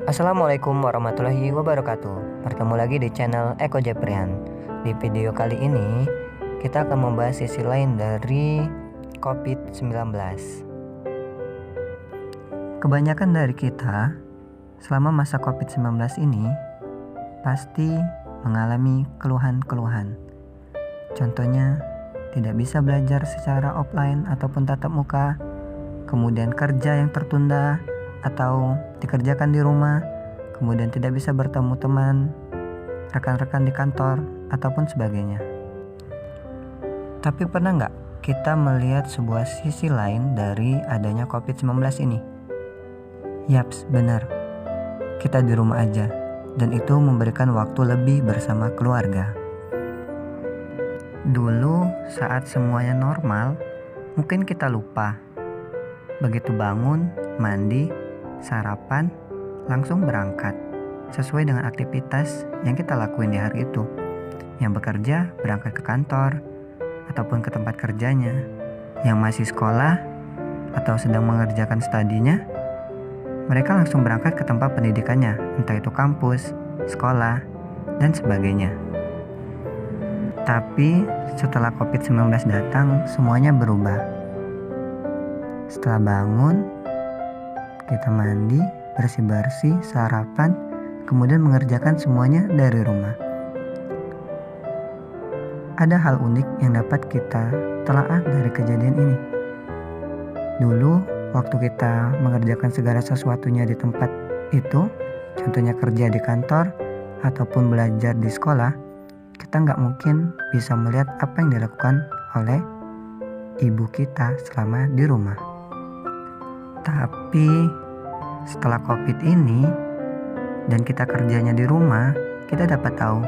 Assalamualaikum warahmatullahi wabarakatuh. Bertemu lagi di channel Eko Jeprian. Di video kali ini kita akan membahas sisi lain dari COVID-19. Kebanyakan dari kita selama masa COVID-19 ini pasti mengalami keluhan-keluhan. Contohnya tidak bisa belajar secara offline ataupun tatap muka, kemudian kerja yang tertunda atau dikerjakan di rumah, kemudian tidak bisa bertemu teman, rekan-rekan di kantor, ataupun sebagainya. Tapi pernah nggak kita melihat sebuah sisi lain dari adanya COVID-19 ini? Yaps, benar. Kita di rumah aja, dan itu memberikan waktu lebih bersama keluarga. Dulu saat semuanya normal, mungkin kita lupa. Begitu bangun, mandi, sarapan, langsung berangkat sesuai dengan aktivitas yang kita lakuin di hari itu. Yang bekerja berangkat ke kantor ataupun ke tempat kerjanya. Yang masih sekolah atau sedang mengerjakan studinya, mereka langsung berangkat ke tempat pendidikannya, entah itu kampus, sekolah, dan sebagainya. Tapi setelah COVID-19 datang, semuanya berubah. Setelah bangun, kita mandi, bersih-bersih, sarapan, kemudian mengerjakan semuanya dari rumah. Ada hal unik yang dapat kita telaah dari kejadian ini. Dulu, waktu kita mengerjakan segala sesuatunya di tempat itu, contohnya kerja di kantor ataupun belajar di sekolah, kita nggak mungkin bisa melihat apa yang dilakukan oleh ibu kita selama di rumah. Tapi setelah COVID ini dan kita kerjanya di rumah, kita dapat tahu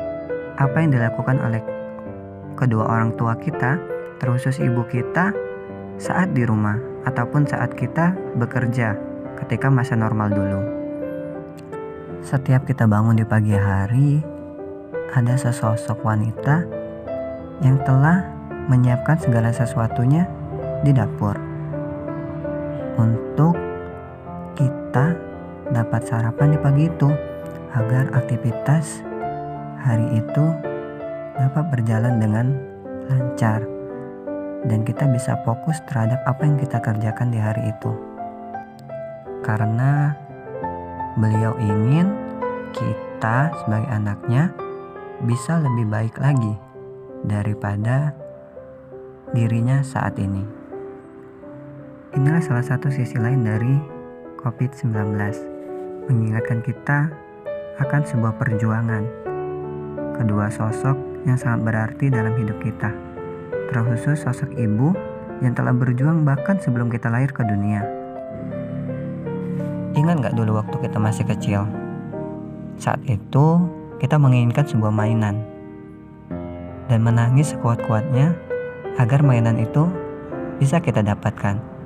apa yang dilakukan oleh kedua orang tua kita, terkhusus ibu kita saat di rumah ataupun saat kita bekerja ketika masa normal dulu. Setiap kita bangun di pagi hari, ada sesosok wanita yang telah menyiapkan segala sesuatunya di dapur untuk kita dapat sarapan di pagi itu agar aktivitas hari itu dapat berjalan dengan lancar dan kita bisa fokus terhadap apa yang kita kerjakan di hari itu. Karena beliau ingin kita sebagai anaknya bisa lebih baik lagi daripada dirinya saat ini. Inilah salah satu sisi lain dari COVID-19, mengingatkan kita akan sebuah perjuangan. Kedua sosok yang sangat berarti dalam hidup kita, terkhusus sosok ibu yang telah berjuang bahkan sebelum kita lahir ke dunia. Ingat gak dulu waktu kita masih kecil? Saat itu kita menginginkan sebuah mainan dan menangis sekuat-kuatnya agar mainan itu bisa kita dapatkan.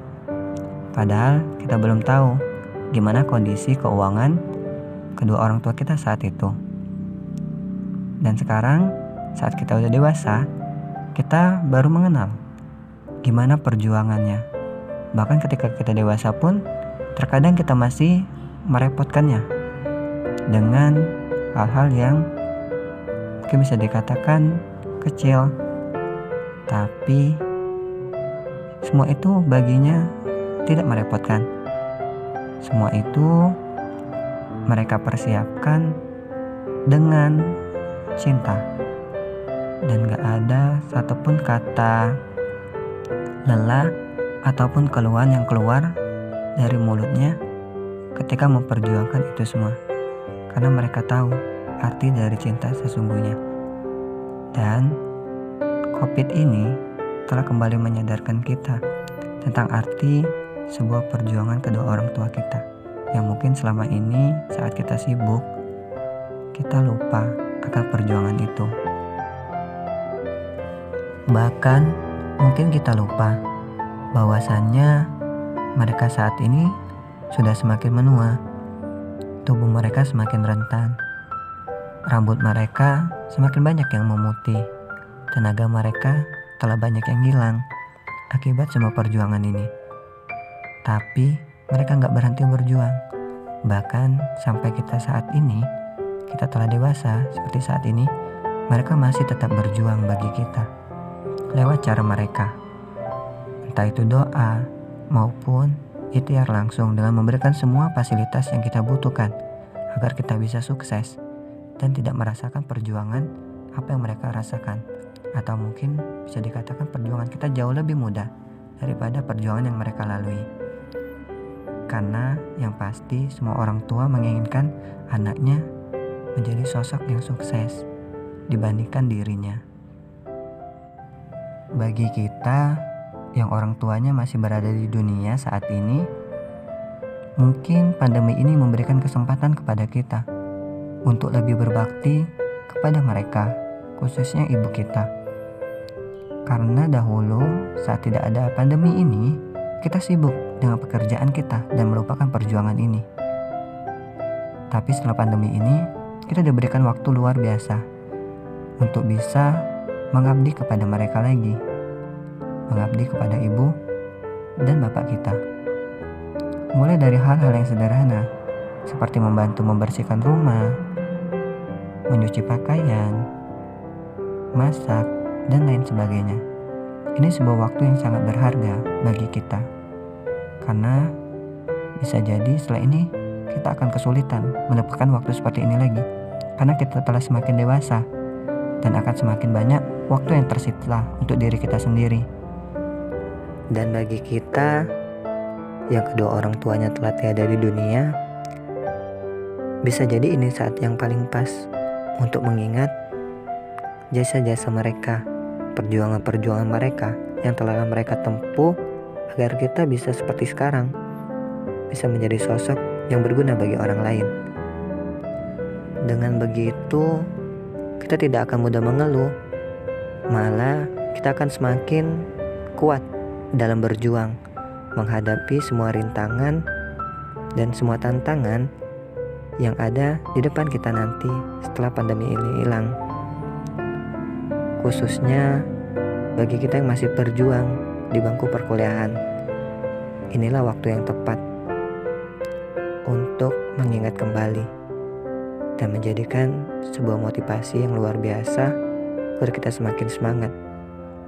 Padahal kita belum tahu gimana kondisi keuangan kedua orang tua kita saat itu. Dan sekarang saat kita udah dewasa, kita baru mengenal gimana perjuangannya. Bahkan ketika kita dewasa pun terkadang kita masih merepotkannya dengan hal-hal yang mungkin bisa dikatakan kecil. Tapi semua itu baginya tidak merepotkan. Semua itu mereka persiapkan dengan cinta. Dan gak ada satupun kata lelah ataupun keluhan yang keluar dari mulutnya ketika memperjuangkan itu semua. Karena mereka tahu arti dari cinta sesungguhnya. Dan COVID ini telah kembali menyadarkan kita tentang arti sebuah perjuangan kedua orang tua kita yang mungkin selama ini saat kita sibuk kita lupa akan perjuangan itu. Bahkan mungkin kita lupa bahwasannya mereka saat ini sudah semakin menua, tubuh mereka semakin rentan, rambut mereka semakin banyak yang memutih, tenaga mereka telah banyak yang hilang akibat semua perjuangan ini. Tapi mereka gak berhenti berjuang. Bahkan sampai kita saat ini, kita telah dewasa seperti saat ini, mereka masih tetap berjuang bagi kita lewat cara mereka. Entah itu doa maupun ikhtiar langsung dengan memberikan semua fasilitas yang kita butuhkan agar kita bisa sukses dan tidak merasakan perjuangan apa yang mereka rasakan. Atau mungkin bisa dikatakan perjuangan kita jauh lebih mudah daripada perjuangan yang mereka lalui. Karena yang pasti semua orang tua menginginkan anaknya menjadi sosok yang sukses dibandingkan dirinya. Bagi kita yang orang tuanya masih berada di dunia saat ini, mungkin pandemi ini memberikan kesempatan kepada kita untuk lebih berbakti kepada mereka, khususnya ibu kita. Karena dahulu saat tidak ada pandemi ini, kita sibuk dengan pekerjaan kita dan melupakan perjuangan ini. Tapi setelah pandemi ini, kita diberikan waktu luar biasa untuk bisa mengabdi kepada mereka lagi, mengabdi kepada ibu dan bapak kita. Mulai dari hal-hal yang sederhana, seperti membantu membersihkan rumah, mencuci pakaian, masak, dan lain sebagainya. Ini sebuah waktu yang sangat berharga bagi kita, karena bisa jadi setelah ini kita akan kesulitan mendapatkan waktu seperti ini lagi, karena kita telah semakin dewasa dan akan semakin banyak waktu yang tersita untuk diri kita sendiri. Dan bagi kita yang kedua orang tuanya telah tiada di dunia, bisa jadi ini saat yang paling pas untuk mengingat jasa-jasa mereka, perjuangan-perjuangan mereka yang telah mereka tempuh agar kita bisa seperti sekarang, bisa menjadi sosok yang berguna bagi orang lain. Dengan begitu, kita tidak akan mudah mengeluh, malah kita akan semakin kuat dalam berjuang menghadapi semua rintangan dan semua tantangan yang ada di depan kita nanti setelah pandemi ini hilang. Khususnya bagi kita yang masih berjuang di bangku perkuliahan, inilah waktu yang tepat untuk mengingat kembali dan menjadikan sebuah motivasi yang luar biasa agar kita semakin semangat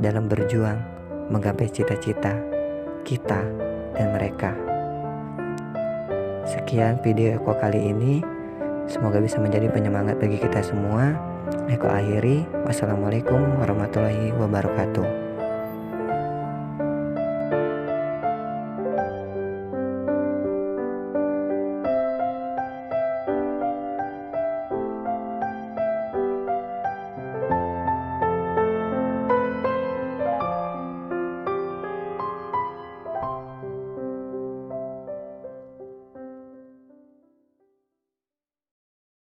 dalam berjuang menggapai cita-cita kita dan mereka. Sekian video Eko kali ini, semoga bisa menjadi penyemangat bagi kita semua. Eko akhiri, wassalamualaikum warahmatullahi wabarakatuh.